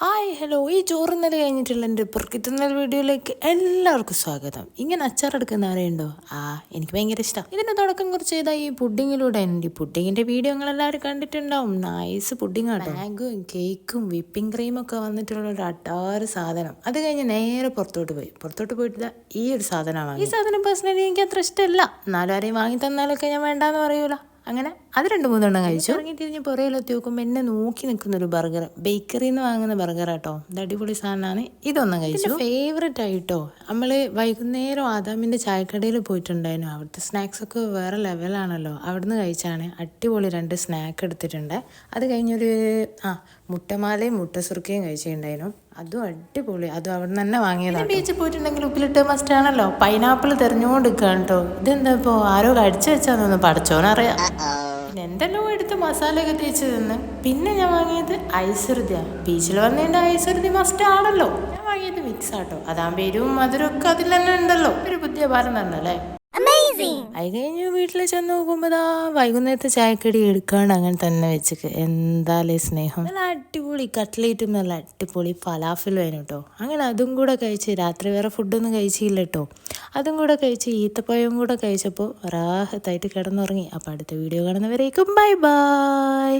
Hi hello ഈ ചോറുന്നത് കഴിഞ്ഞിട്ടുള്ള എൻ്റെ പുറക്കിത്തുന്ന വീഡിയോയിലേക്ക് എല്ലാവർക്കും സ്വാഗതം. ഇങ്ങനെ അച്ചാറെടുക്കുന്ന ആരെയുണ്ടോ? എനിക്ക് ഭയങ്കര ഇഷ്ടം. ഇതിൻ്റെ തുടക്കം കുറിച്ച് ചെയ്താൽ ഈ പുഡിങ്ങിലൂടെ ഉണ്ട്. ഈ പുഡിങ്ങിൻ്റെ വീഡിയോ നിങ്ങളെല്ലാവരും കണ്ടിട്ടുണ്ടാവും. നൈസ് പുഡിങ് ആട്ടോ. മാംഗോയും കേക്കും വിപ്പിംഗ് ക്രീമും ഒക്കെ വന്നിട്ടുള്ള ഒരു അട്ടാറ് സാധനം. അത് കഴിഞ്ഞ് നേരെ പുറത്തോട്ട് പോയിട്ട് ഈ ഒരു സാധനമാണ്. ഈ സാധനം പേഴ്സണലി എനിക്ക് അത്ര ഇഷ്ടമല്ല. എന്നാലും ആരെയും വാങ്ങി തന്നാലൊക്കെ ഞാൻ വേണ്ടാന്ന് പറയൂല. അങ്ങനെ അത് 2-3 കഴിച്ചു. ഇറങ്ങി തിരിഞ്ഞ് പുറയിലെത്തി നോക്കുമ്പോൾ എന്നെ നോക്കി നിൽക്കുന്നൊരു ബർഗർ, ബേക്കറിയിൽ നിന്ന് വാങ്ങുന്ന ബർഗർ കേട്ടോ. ഇത് അടിപൊളി സാധനമാണ്. ഇതൊന്നും കഴിച്ചു. ഫേവറേറ്റ് ആയിട്ടോ, നമ്മൾ വൈകുന്നേരം ആദാമിൻ്റെ ചായക്കടയിൽ പോയിട്ടുണ്ടായിരുന്നു. അവിടുത്തെ സ്നാക്സ് ഒക്കെ വേറെ ലെവലാണല്ലോ. അവിടുന്ന് കഴിച്ചാണ്. അടിപൊളി 2 സ്നാക്ക് എടുത്തിട്ടുണ്ട്. അത് കഴിഞ്ഞൊരു മുട്ടമാലയും മുട്ടസുറുക്കയും കഴിച്ചിട്ടുണ്ടായിരുന്നു. അതും അടിപൊളി. അതും അവിടെ നിന്ന് തന്നെ വാങ്ങിയതാണ്. ബീച്ചിൽ പോയിട്ടുണ്ടെങ്കിൽ ഉപ്പിലിട്ട് മസ്റ്റ് ആണല്ലോ. പൈനാപ്പിൾ തെരഞ്ഞുകൊണ്ട് നിൽക്കുകയാണ് കേട്ടോ. ഇതെന്താ ഇപ്പോൾ ആരോ കടിച്ചു വെച്ചാന്നൊന്ന് പഠിച്ചോനറിയാം. പിന്നെ എന്തെല്ലോ എടുത്ത് മസാലയൊക്കെ തേച്ച് തിന്ന്. പിന്നെ ഞാൻ വാങ്ങിയത് ഐശ്വര്യ. ബീച്ചിൽ വന്നതിൻ്റെ ഐശ്വര്യ മസ്റ്റ് ആണല്ലോ. ഞാൻ വാങ്ങിയത് മിക്സ് ആട്ടോ. അതാകുമ്പോൾ എരിവും മധുരമൊക്കെ അതിൽ തന്നെ ഉണ്ടല്ലോ. ഒരു പുതിയ ഭാരം തന്നെ അല്ലേ. അത് കഴിഞ്ഞ് വീട്ടിൽ ചെന്ന് നോക്കുമ്പോൾ വൈകുന്നേരത്തെ ചായക്കടി എടുക്കാണ്ട് അങ്ങനെ തന്നെ വെച്ചിട്ട് എന്തായാലും സ്നേഹം. നല്ല അടിപൊളി കട്ട്ലേറ്റും നല്ല അടിപൊളി ഫലാഫിലും ആയിരുന്നു കേട്ടോ. അങ്ങനെ അതും കൂടെ കഴിച്ച് രാത്രി വേറെ ഫുഡൊന്നും കഴിച്ചില്ല കേട്ടോ. അതും കൂടെ കഴിച്ച് ഈത്തപ്പഴവും കൂടെ കഴിച്ചപ്പോൾ റാഹത്തായിട്ട് കിടന്നുറങ്ങി. അപ്പോൾ അടുത്ത വീഡിയോ കാണുന്നവരേക്കും ബൈ ബൈ.